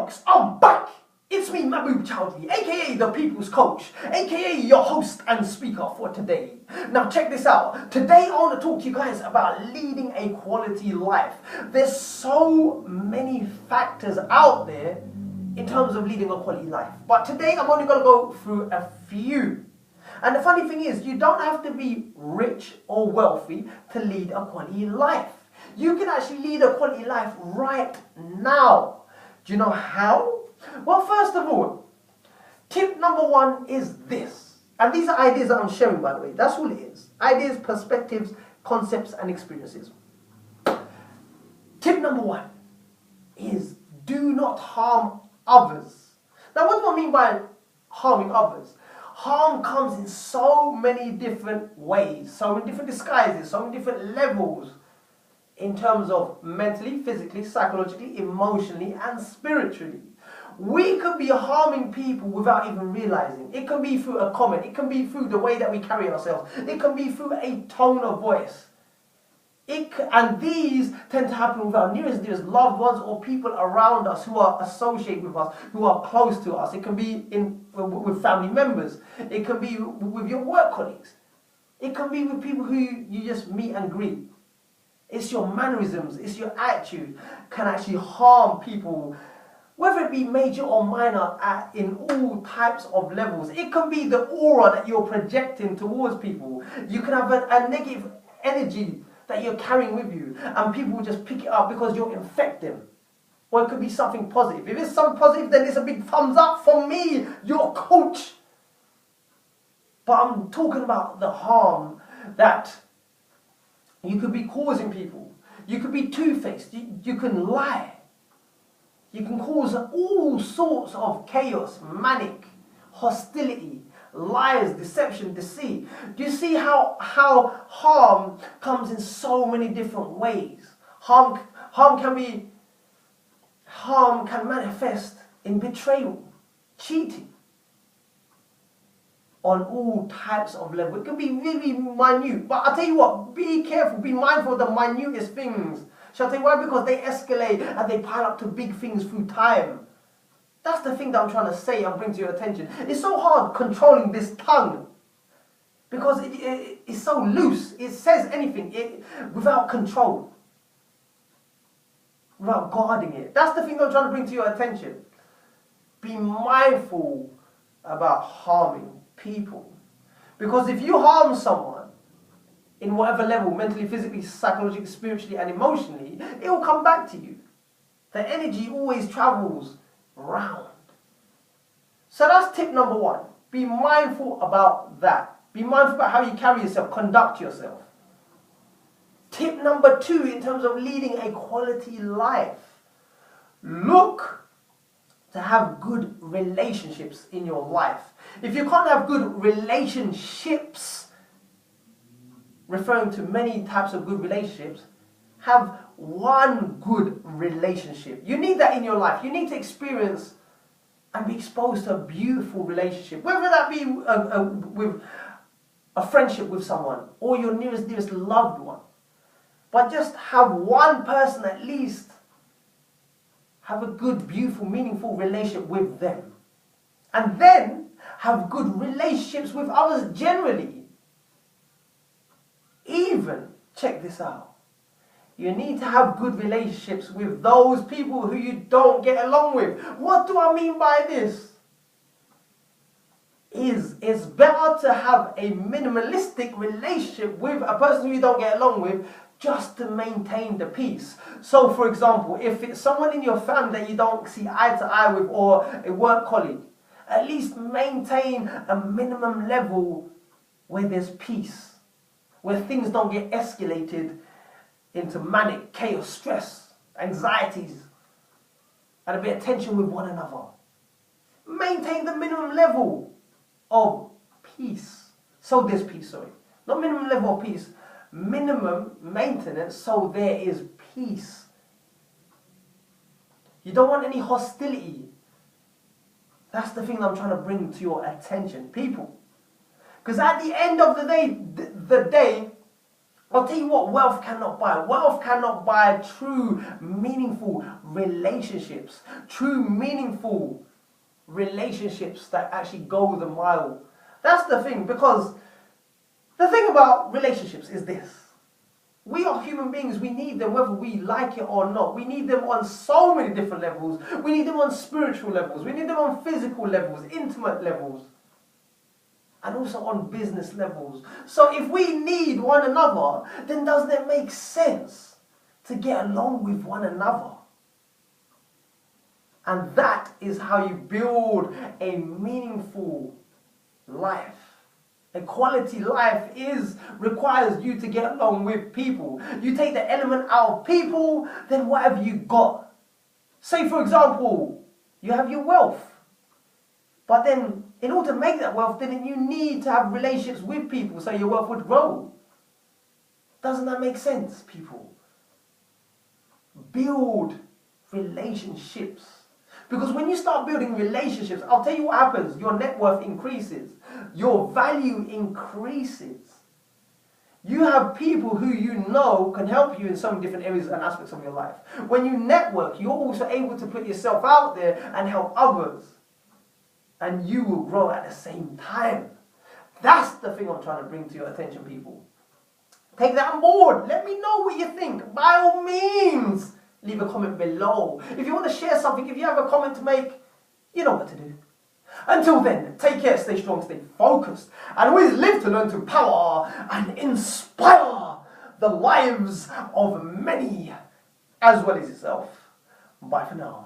folks, I'm back. It's me, Mahbub Chowdhury, aka the People's Coach, aka your host and speaker for today. Now check this out. Today I want to talk to you guys about leading a quality life. There's so many factors out there in terms of leading a quality life. But today I'm only going to go through a few. And the funny thing is, you don't have to be rich or wealthy to lead a quality life. You can actually lead a quality life right now. Do you know how? Well, first of all, tip number one is this. And these are ideas that I'm sharing, by the way. That's all it is. Ideas, perspectives, concepts, and experiences. Tip number one is do not harm others. Now, what do I mean by harming others? Harm comes in so many different ways, so many different disguises, so many different levels in terms of mentally, physically, psychologically, emotionally, and spiritually. We could be harming people without even realizing. It can be through a comment. It can be through the way that we carry ourselves. It can be through a tone of voice. And these tend to happen with our nearest loved ones or people around us who are associated with us, who are close to us. It can be with family members. It can be with your work colleagues. It can be with people who you just meet and greet. It's your mannerisms, it's your attitude can actually harm people, whether it be major or minor, in all types of levels. It can be the aura that you're projecting towards people. You can have a negative energy that you're carrying with you, and people will just pick it up because you're infecting. Or it could be something positive. If it's something positive, then it's a big thumbs up from me, your coach. But I'm talking about the harm that you could be causing people. You could be two-faced. You can lie. You can cause all sorts of chaos, manic, hostility, lies, deception, deceit. Do you see how harm comes in so many different ways? Harm can manifest in betrayal, cheating, on all types of levels. It can be really minute. But I'll tell you what, be careful, be mindful of the minutest things. Shall I tell you why? Because they escalate and they pile up to big things through time. That's the thing that I'm trying to say and bring to your attention. It's so hard controlling this tongue because it's so loose. It says anything without control, without guarding it. That's the thing that I'm trying to bring to your attention. Be mindful about harming people. Because if you harm someone in whatever level, mentally, physically, psychologically, spiritually, and emotionally, it will come back to you. The energy always travels round. So that's tip number one. Be mindful about that. Be mindful about how you carry yourself, conduct yourself. Tip number two, in terms of leading a quality life, look to have good relationships in your life. If you can't have good relationships, referring to many types of good relationships, have one good relationship. You need that in your life. You need to experience and be exposed to a beautiful relationship, whether that be with a friendship with someone or your nearest loved one. But just have one person at least have a good, beautiful, meaningful relationship with them. And then have good relationships with others generally. Even, check this out, you need to have good relationships with those people who you don't get along with. What do I mean by this? It's better to have a minimalistic relationship with a person who you don't get along with just to maintain the peace. So, for example, if it's someone in your family that you don't see eye to eye with or a work colleague, at least maintain a minimum level where there's peace, where things don't get escalated into manic, chaos, stress, anxieties, and a bit of tension with one another. Maintain the minimum level of peace. So there's peace, sorry. Not minimum level of peace, minimum maintenance so there is peace. You don't want any hostility. That's the thing that I'm trying to bring to your attention, people. Because at the end of the day, I'll tell you what wealth cannot buy. Wealth cannot buy true, meaningful relationships. True, meaningful relationships that actually go the mile. That's the thing, because the thing about relationships is this. We are human beings. We need them whether we like it or not. We need them on so many different levels. We need them on spiritual levels. We need them on physical levels, intimate levels, and also on business levels. So if we need one another, then doesn't it make sense to get along with one another? And that is how you build a meaningful life. A quality life requires you to get along with people. You take the element out of people, then what have you got? Say, for example, you have your wealth. But then, in order to make that wealth, then you need to have relationships with people so your wealth would grow. Doesn't that make sense, people? Build relationships. Because when you start building relationships, I'll tell you what happens. Your net worth increases. Your value increases. You have people who you know can help you in so many different areas and aspects of your life. When you network, you're also able to put yourself out there and help others. And you will grow at the same time. That's the thing I'm trying to bring to your attention, people. Take that on board. Let me know what you think. By all means, leave a comment below. If you want to share something, if you have a comment to make, you know what to do. Until then, take care, stay strong, stay focused, and always live to learn to empower and inspire the lives of many, as well as yourself. Bye for now.